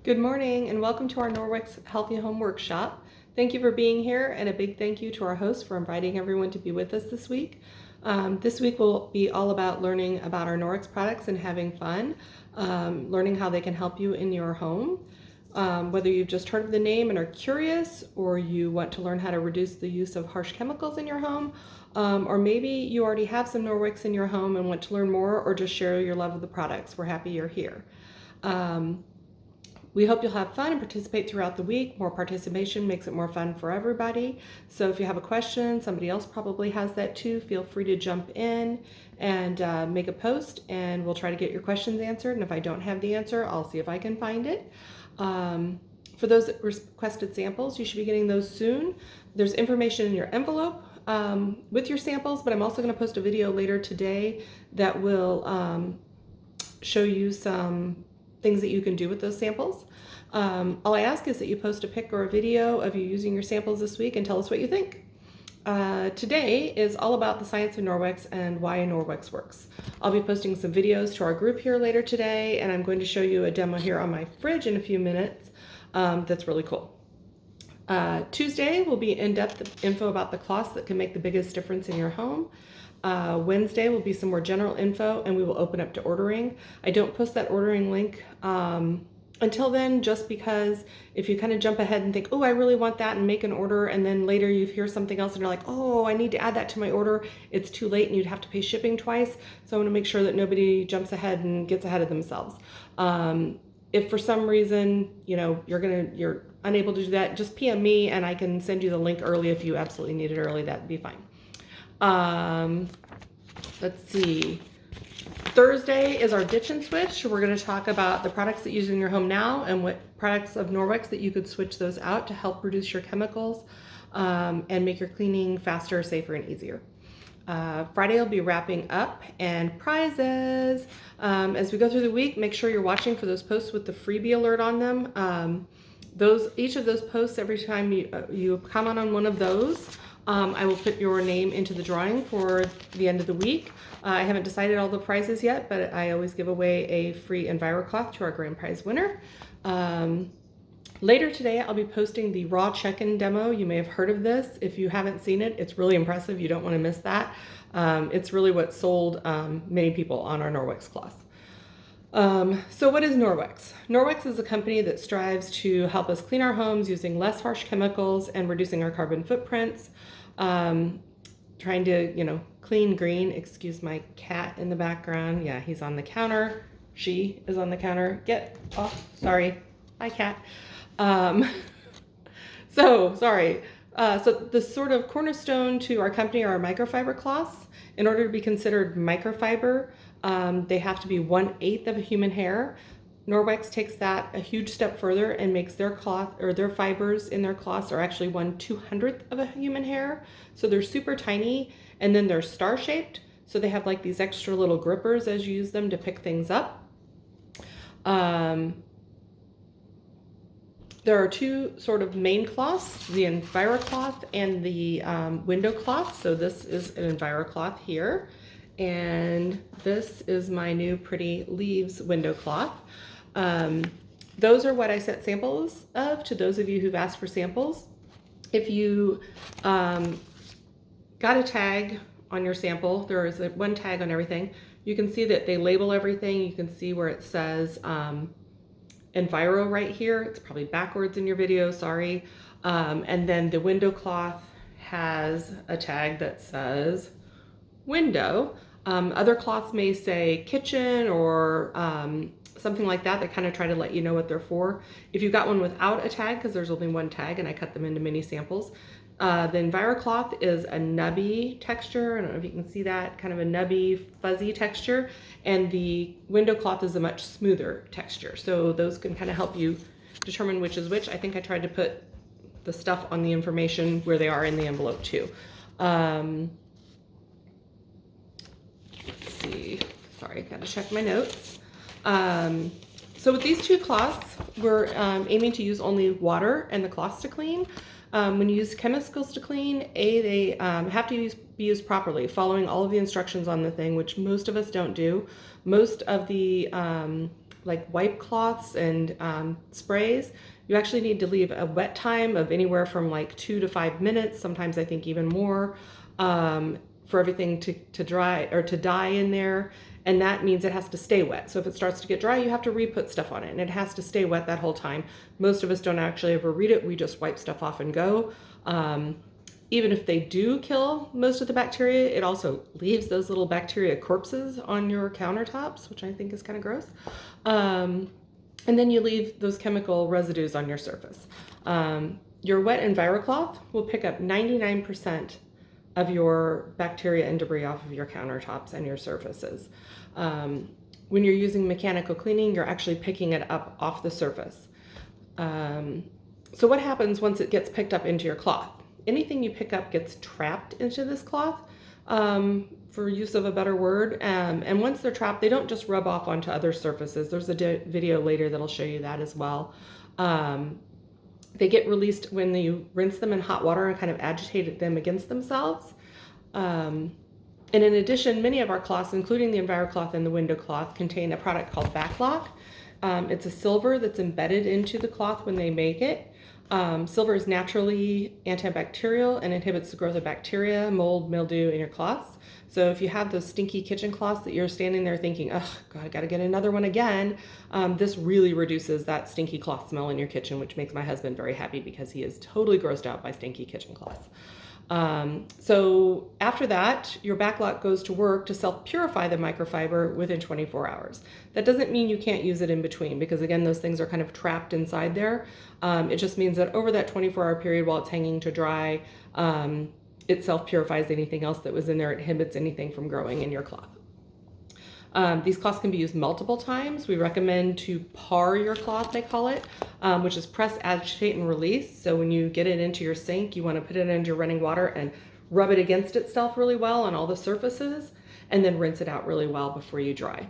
Good morning and welcome to our Norwex Healthy Home Workshop. Thank you for being here, and a big thank you to our host for inviting everyone to be with us this week. This week will be all about learning about our Norwex products and having fun, learning how they can help you in your home. Whether you've just heard of the name and are curious, or you want to learn how to reduce the use of harsh chemicals in your home, or maybe you already have some Norwex in your home and want to learn more or just share your love of the products, we're happy you're here. We hope you'll have fun and participate throughout the week. More participation makes it more fun for everybody. So if you have a question, somebody else probably has that too, feel free to jump in and make a post, and we'll try to get your questions answered. And if I don't have the answer, I'll see if I can find it. For those that requested samples, you should be getting those soon. There's information in your envelope with your samples, but I'm also going to post a video later today that will show you some things that you can do with those samples. All I ask is that you post a pic or a video of you using your samples this week and tell us what you think. Today is all about the science of Norwex and why Norwex works. I'll be posting some videos to our group here later today, and I'm going to show you a demo here on my fridge in a few minutes that's really cool. Tuesday will be in-depth info about the cloths that can make the biggest difference in your home. Wednesday will be some more general info, and we will open up to ordering. I don't post that ordering link until then, just because if you kind of jump ahead and think, oh, I really want that, and make an order, and then later you hear something else and you're like, oh, I need to add that to my order, it's too late and you'd have to pay shipping twice. So I want to make sure that nobody jumps ahead and gets ahead of themselves. If for some reason, you're unable to do that, just PM me and I can send you the link early if you absolutely need it early. That'd be fine. Let's see. Thursday is our ditch and switch. We're going to talk about the products that you use in your home now and what products of Norwex that you could switch those out to help reduce your chemicals and make your cleaning faster, safer, and easier. Friday will be wrapping up and prizes. As we go through the week, make sure you're watching for those posts with the freebie alert on them. Each of those posts, every time you comment on one of those, I will put your name into the drawing for the end of the week. I haven't decided all the prizes yet, but I always give away a free EnviroCloth to our grand prize winner. Later today, I'll be posting the raw check-in demo. You may have heard of this. If you haven't seen it, it's really impressive. You don't want to miss that. It's really what sold many people on our Norwex cloths. So what is Norwex? Norwex is a company that strives to help us clean our homes using less harsh chemicals and reducing our carbon footprints. Trying to, clean green. Excuse my cat in the background. Yeah, he's on the counter. She is on the counter. Get off. Sorry. Hi, cat. Sorry. So the sort of cornerstone to our company are our microfiber cloths. In order to be considered microfiber, they have to be 1/8 of a human hair. Norwex takes that a huge step further and makes their cloth, or their fibers in their cloths, are actually 1/200th of a human hair. So they're super tiny, and then they're star-shaped. So they have like these extra little grippers as you use them to pick things up. There are two sort of main cloths, the EnviroCloth and the window cloth. So this is an EnviroCloth here, and this is my new pretty leaves window cloth. Those are what I sent samples of to those of you who've asked for samples. If you got a tag on your sample, there is one tag on everything. You can see that they label everything. You can see where it says Enviro right here. It's probably backwards in your video, sorry. And then the window cloth has a tag that says window. Other cloths may say kitchen or something like that. They kind of try to let you know what they're for. If you got one without a tag, because there's only one tag and I cut them into mini samples, the EnviroCloth is a nubby texture. I don't know if you can see that, kind of a nubby, fuzzy texture. And the window cloth is a much smoother texture. So those can kind of help you determine which is which. I think I tried to put the stuff on the information where they are in the envelope too. Let's see, sorry, gotta check my notes. So with these two cloths, we're aiming to use only water and the cloths to clean. When you use chemicals to clean, they have to be used properly, following all of the instructions on the thing, which most of us don't do. Most of the like wipe cloths and sprays, you actually need to leave a wet time of anywhere from like 2 to 5 minutes, sometimes I think even more, for everything to dry or to die in there. And that means it has to stay wet. So if it starts to get dry, you have to re-put stuff on it, and it has to stay wet that whole time. Most of us don't actually ever read it. We just wipe stuff off and go. Even if they do kill most of the bacteria, it also leaves those little bacteria corpses on your countertops, which I think is kind of gross. And then you leave those chemical residues on your surface. Your wet EnviroCloth will pick up 99% of your bacteria and debris off of your countertops and your surfaces. When you're using mechanical cleaning, you're actually picking it up off the surface. So what happens once it gets picked up into your cloth? Anything you pick up gets trapped into this cloth, for use of a better word. And once they're trapped, they don't just rub off onto other surfaces. There's a video later that'll show you that as well. They get released when you rinse them in hot water and kind of agitate them against themselves. And in addition, many of our cloths, including the EnviroCloth and the window cloth, contain a product called Baclock. It's a silver that's embedded into the cloth when they make it. Silver is naturally antibacterial and inhibits the growth of bacteria, mold, mildew in your cloths. So if you have those stinky kitchen cloths that you're standing there thinking, oh, God, I got to get another one again, this really reduces that stinky cloth smell in your kitchen, which makes my husband very happy because he is totally grossed out by stinky kitchen cloths. So after that, your Baclock goes to work to self-purify the microfiber within 24 hours. That doesn't mean you can't use it in between, because again, those things are kind of trapped inside there. It just means that over that 24-hour period while it's hanging to dry, it self-purifies anything else that was in there. It inhibits anything from growing in your cloth. These cloths can be used multiple times. We recommend to par your cloth, they call it, which is press, agitate, and release. So when you get it into your sink, you want to put it into running water and rub it against itself really well on all the surfaces, and then rinse it out really well before you dry.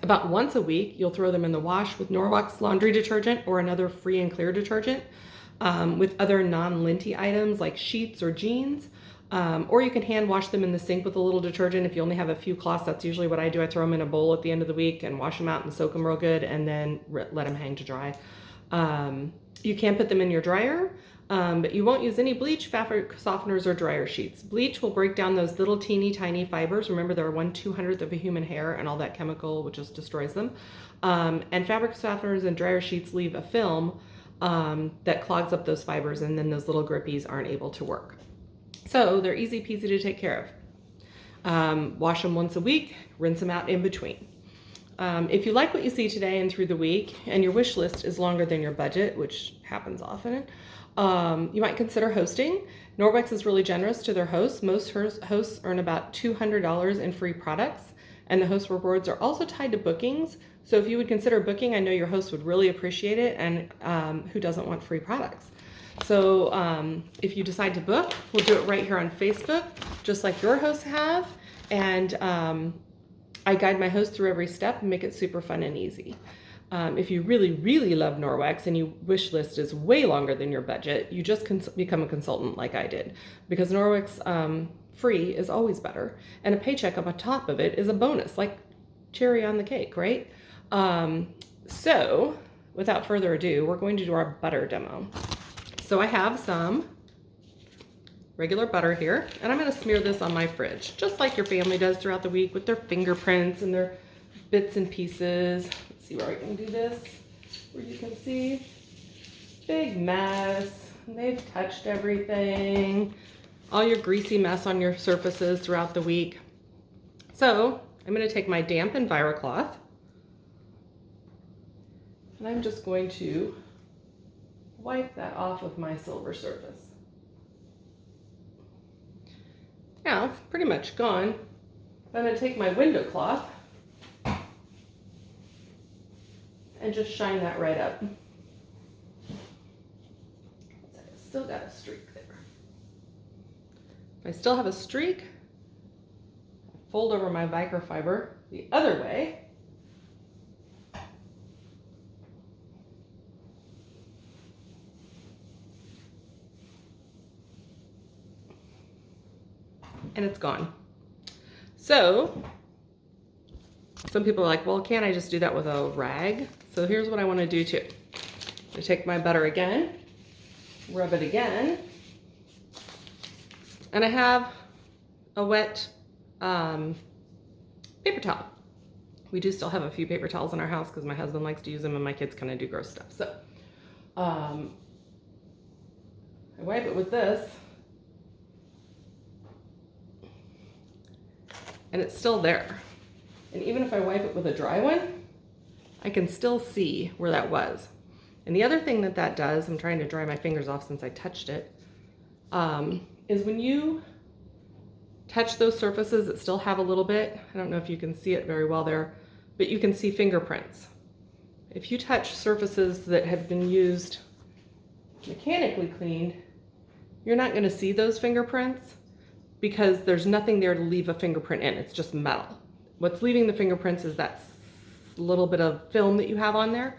About once a week, you'll throw them in the wash with Norwex laundry detergent or another free and clear detergent, with other non-linty items like sheets or jeans. Or you can hand wash them in the sink with a little detergent. If you only have a few cloths, that's usually what I do. I throw them in a bowl at the end of the week and wash them out and soak them real good, and then let them hang to dry. You can put them in your dryer, but you won't use any bleach, fabric softeners, or dryer sheets. Bleach will break down those little teeny tiny fibers. Remember, they're 1/200th of a human hair, and all that chemical which just destroys them. And fabric softeners and dryer sheets leave a film that clogs up those fibers, and then those little grippies aren't able to work. So they're easy peasy to take care of. Wash them once a week, rinse them out in between. If you like what you see today and through the week, and your wish list is longer than your budget, which happens often, you might consider hosting. Norwex is really generous to their hosts. Most hosts earn about $200 in free products, and the host rewards are also tied to bookings. So if you would consider booking, I know your host would really appreciate it, and who doesn't want free products? So if you decide to book, we'll do it right here on Facebook, just like your hosts have. And I guide my host through every step and make it super fun and easy. If you really, really love Norwex and your wish list is way longer than your budget, you just become a consultant like I did. Because Norwex free is always better. And a paycheck up on top of it is a bonus, like cherry on the cake, right? So without further ado, we're going to do our butter demo. So I have some regular butter here, and I'm going to smear this on my fridge, just like your family does throughout the week with their fingerprints and their bits and pieces. Let's see where I can do this, where you can see. Big mess. They've touched everything. All your greasy mess on your surfaces throughout the week. So I'm going to take my damp EnviroCloth, and I'm just going to wipe that off of my silver surface. Now, pretty much gone. I'm going to take my window cloth and just shine that right up. I still got a streak there. If I still have a streak, I fold over my microfiber the other way. And it's gone. So some people are like, well, can't I just do that with a rag? So here's what I want to do too. I'm going to take my butter again, rub it again, and I have a wet paper towel. We do still have a few paper towels in our house because my husband likes to use them and my kids kind of do gross stuff. So I wipe it with this, and it's still there. And even if I wipe it with a dry one, I can still see where that was. And the other thing that does, I'm trying to dry my fingers off since I touched it, is when you touch those surfaces that still have a little bit, I don't know if you can see it very well there, but you can see fingerprints. If you touch surfaces that have been used mechanically cleaned, you're not going to see those fingerprints because there's nothing there to leave a fingerprint in. It's just metal. What's leaving the fingerprints is that little bit of film that you have on there.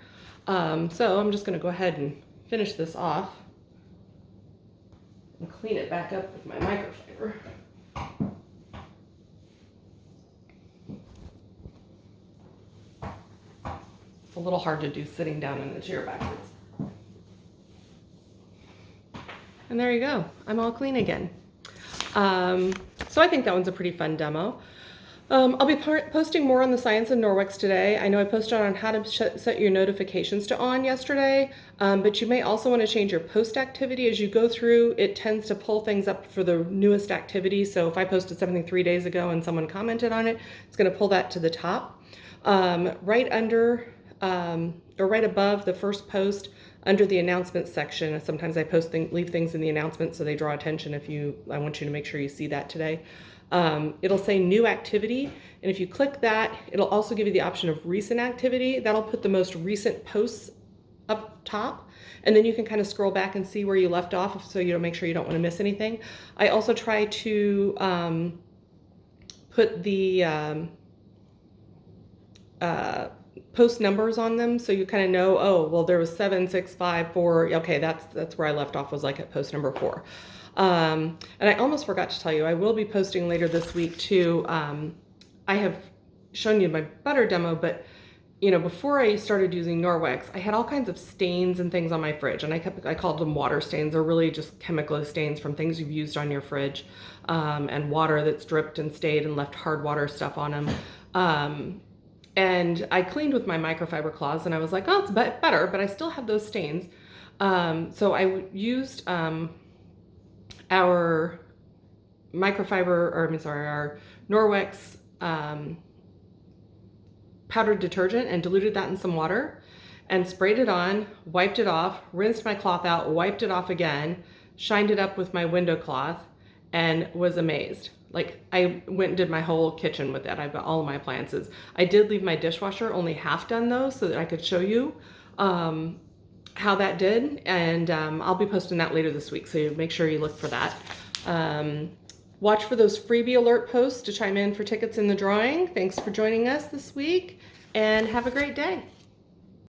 So I'm just going to go ahead and finish this off and clean it back up with my microfiber. It's a little hard to do sitting down in the chair backwards. And there you go. I'm all clean again. So I think that one's a pretty fun demo. I'll be posting more on the Science of Norwex today. I know I posted on how to set your notifications to on yesterday, but you may also want to change your post activity as you go through. It tends to pull things up for the newest activity. So if I posted something 3 days ago and someone commented on it, it's going to pull that to the top. Right under or right above the first post, under the announcements section, sometimes I leave things in the announcements so they draw attention. I want you to make sure you see that today. It'll say new activity, and if you click that, it'll also give you the option of recent activity. That'll put the most recent posts up top, and then you can kind of scroll back and see where you left off so you don't make sure you don't want to miss anything. I also try to put the post numbers on them so you kind of know, oh, well, there was 7, 6, 5, 4. Okay, that's where I left off, was like at post number 4. And I almost forgot to tell you, I will be posting later this week too. I have shown you my butter demo, but you know, before I started using Norwex, I had all kinds of stains and things on my fridge, and I called them water stains. They're really just chemical stains from things you've used on your fridge, and water that's dripped and stayed and left hard water stuff on them. And I cleaned with my microfiber cloths, and I was like, oh, it's better, but I still have those stains. So I used our our Norwex powdered detergent and diluted that in some water and sprayed it on, wiped it off, rinsed my cloth out, wiped it off again, shined it up with my window cloth, and was amazed. Like, I went and did my whole kitchen with that. I've got all of my appliances. I did leave my dishwasher only half done though, so that I could show you how that did, and I'll be posting that later this week, so you make sure you look for that. Watch for those freebie alert posts to chime in for tickets in the drawing. Thanks for joining us this week, and have a great day.